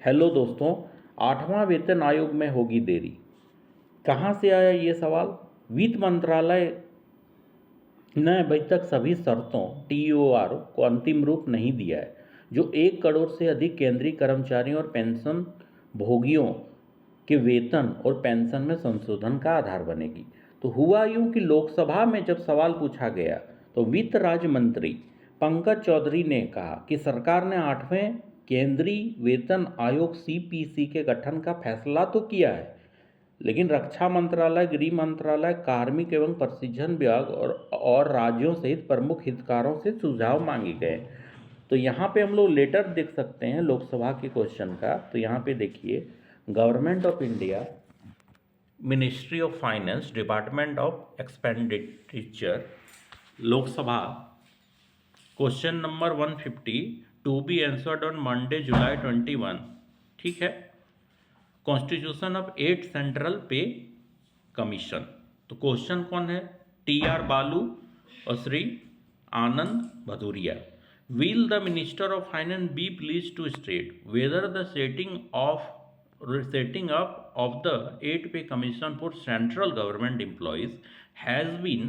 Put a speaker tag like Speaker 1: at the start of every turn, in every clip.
Speaker 1: Hello दोस्तों, 8वां वेतन आयोग में होगी देरी। कहाँ से आया ये सवाल? वित्त मंत्रालय ने अभी तक सभी शर्तों टीओआर को अंतिम रूप नहीं दिया है, जो 1 करोड़ से अधिक केंद्रीय कर्मचारियों और पेंशन भोगियों के वेतन और पेंशन में संशोधन का आधार बनेगी। तो हुआ यूं कि लोकसभा में जब सवाल पूछा गया तो वित्त राज्य मंत्री पंकज चौधरी ने कहा कि सरकार ने 8वें केंद्रीय वेतन आयोग सीपीसी के गठन का फैसला तो किया है, लेकिन रक्षा मंत्रालय, गृह मंत्रालय, कार्मिक एवं प्रशिक्षण विभाग और राज्यों सहित प्रमुख हितधारकों से सुझाव मांगे गए। तो यहाँ पे हम लोग लेटर देख सकते हैं लोकसभा के क्वेश्चन का। तो यहाँ पे देखिए, government of India, ministry of finance, department of expenditure, Lok Sabha, question number 150 to be answered on Monday July 21। ठीक है। Constitution of 8 central pay commission. तो क्वेश्चन कौन है? टी.आर. बालू और Shri Anand Bhadauria. Will the minister of finance be please to state whether the setting up of the 8 pay commission for central government employees has been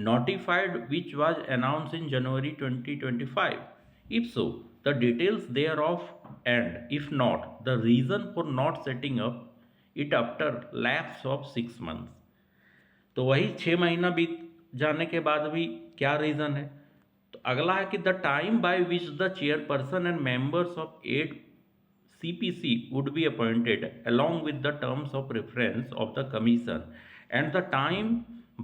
Speaker 1: notified, which was announced in January 2025. If so, the details thereof, and if not, the reason for not setting up it after lapse of 6 months. तो वही 6 महीना बीत जाने के बाद भी क्या reason है? तो अगला है कि the time by which the chairperson and members of 8 CPC would be appointed along with the terms of reference of the commission and the time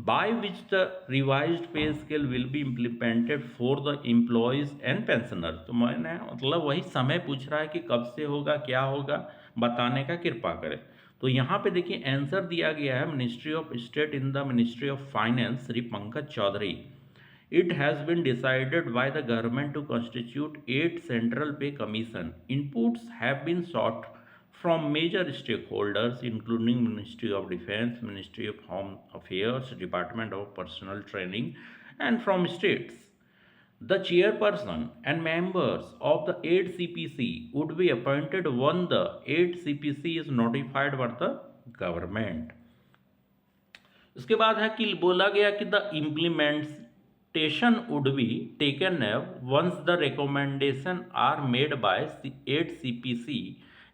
Speaker 1: by which the revised pay scale will be implemented for the employees and pensioners। तो मैंने मतलब वही समय पूछ रहा है कि कब से होगा, क्या होगा, बताने का कृपा करें। तो यहाँ पे देखिए आंसर दिया गया है ministry of state in the ministry of finance, Shri Pankaj Chaudhary. It has been decided by the government to constitute 8 central pay commission. Inputs have been sought from major stakeholders including Ministry of Defense, Ministry of Home Affairs, Department of Personnel Training, and from states. The chairperson and members of the 8 CPC would be appointed when the 8 CPC is notified by the government. उसके बाद है कि बोला गया कि the implementation would be taken up once the recommendation are made by 8 CPC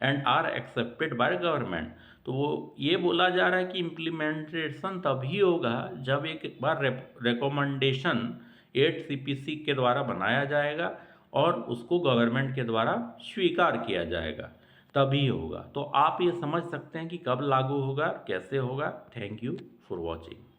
Speaker 1: and are accepted by government। तो वो ये बोला जा रहा है कि इम्प्लीमेंटेशन तभी होगा जब एक बार रिकमेंडेशन 8 CPC के द्वारा बनाया जाएगा और उसको गवर्नमेंट के द्वारा स्वीकार किया जाएगा, तभी होगा। तो आप ये समझ सकते हैं कि कब लागू होगा, कैसे होगा। Thank you for watching.